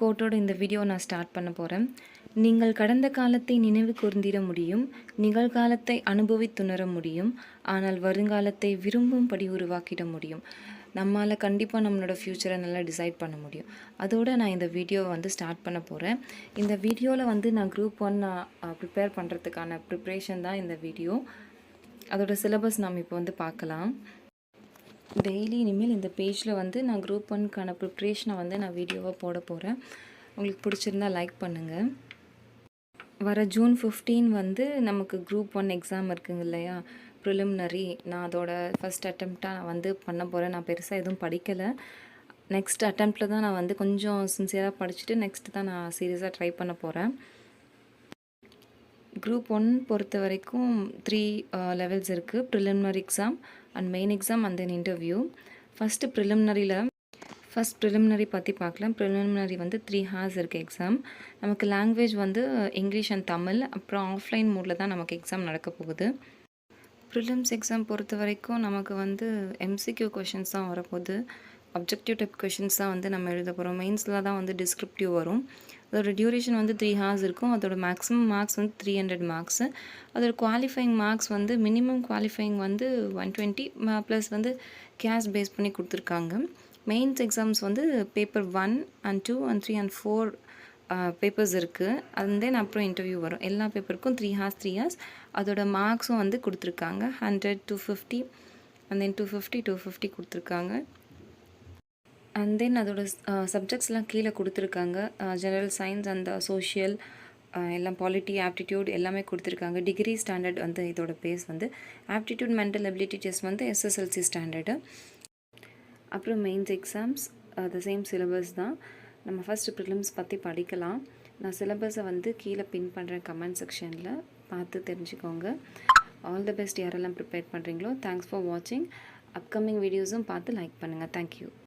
கோட்டோட இந்த வீடியோ நான் ஸ்டார்ட் பண்ண போகிறேன். நீங்கள் கடந்த காலத்தை நினைவு கூர்ந்திட முடியும், நிகழ்காலத்தை அனுபவித்துணர முடியும், ஆனால் வருங்காலத்தை விரும்பும்படி உருவாக்கிட முடியும். நம்மளால் கண்டிப்பாக நம்மளோட ஃப்யூச்சரை நல்லா டிசைட் பண்ண முடியும். அதோடு நான் இந்த வீடியோவை ஸ்டார்ட் பண்ண போகிறேன். இந்த வீடியோவில் நான் குரூப் 1 ப்ரிப்பேர் பண்ணுறதுக்கான ப்ரிப்ரேஷன் தான் இந்த வீடியோ. அதோட சிலபஸ் நாம் இப்போ பார்க்கலாம். டெய்லி இனிமேல் இந்த பேஜில் நான் குரூப் 1க்கான ப்ரிப்ரேஷனை நான் வீடியோவாக போட போகிறேன். உங்களுக்கு பிடிச்சிருந்தா லைக் பண்ணுங்கள். வர ஜூன் 15 நமக்கு குரூப் 1 எக்ஸாம் இருக்குங்க இல்லையா, ப்ரிலிமினரி. நான் அதோட ஃபஸ்ட் அட்டெம்ப்டாக நான் பண்ண போகிறேன். நான் பெருசாக எதுவும் படிக்கலை. நெக்ஸ்ட் அட்டெம்ப்டில் தான் நான் கொஞ்சம் சின்சியராக படிச்சுட்டு நெக்ஸ்ட்டு தான் நான் சீரியஸாக ட்ரை பண்ண போகிறேன். குரூப் 1 பொறுத்த வரைக்கும் 3 லெவல்ஸ் இருக்குது. Preliminary exam and main exam and then interview. First preliminary பற்றி பார்க்கலாம். ப்ரிலிமினரி 3 ஹார்ஸ் இருக்குது எக்ஸாம். நமக்கு லாங்குவேஜ் இங்கிலீஷ் அண்ட் தமிழ். அப்புறம் ஆஃப்லைன் மோடில் தான் நமக்கு எக்ஸாம் நடக்க போகுது. ப்ரிலிம்ஸ் எக்ஸாம் பொறுத்த வரைக்கும் நமக்கு எம்சிக்யூ கொஷின்ஸ் தான் வரப்போகுது. அப்ஜெக்டிவ் டைப் கொஷின்ஸ் தான் நம்ம எழுத போகிறோம். மெயின்ஸில் தான் டிஸ்கிரிப்டிவ் வரும். அதோட டியூரேஷன் 3 ஹார்ஸ் இருக்கும். அதோட மேக்ஸிமம் மார்க்ஸ் 300 மார்க்ஸு. அதோட qualifying marks minimum qualifying 120 plus cash base பண்ணி கொடுத்துருக்காங்க. Mains exams paper 1 and 2 and 3 and 4 papers இருக்குது. அண்ட் தென் அப்புறம் இன்டர்வியூ வரும். எல்லா பேப்பருக்கும் 3 ஹார்ஸ். அதோட மார்க்ஸும் கொடுத்துருக்காங்க. 100, 250 and then 250, 250 கொடுத்துருக்காங்க. அண்ட் தென் அதோட சப்ஜெக்ட்ஸ்லாம் கீழே கொடுத்துருக்காங்க. ஜெனரல் சயின்ஸ் அண்ட் சோஷியல் எல்லாம், பாலிட்டி, ஆப்டிடியூட் எல்லாமே கொடுத்துருக்காங்க. டிகிரி ஸ்டாண்டர்ட் இதோட base aptitude mental ability test SSLC standard. அப்புறம் mains exams the same syllabus தான். நம்ம ஃபஸ்ட்டு ப்ரிலிம்ஸ் பற்றி படிக்கலாம். நான் சிலபஸை கீழே பின் பண்ணுறேன் கமெண்ட் செக்ஷனில், பார்த்து தெரிஞ்சுக்கோங்க. ஆல் தி பெஸ்ட் யாரெல்லாம் ப்ரிப்பேர் பண்ணுறீங்களோ. தேங்க்ஸ் ஃபார் வாட்சிங். அப்கமிங் வீடியோஸும் பார்த்து லைக் பண்ணுங்கள். தேங்க்யூ.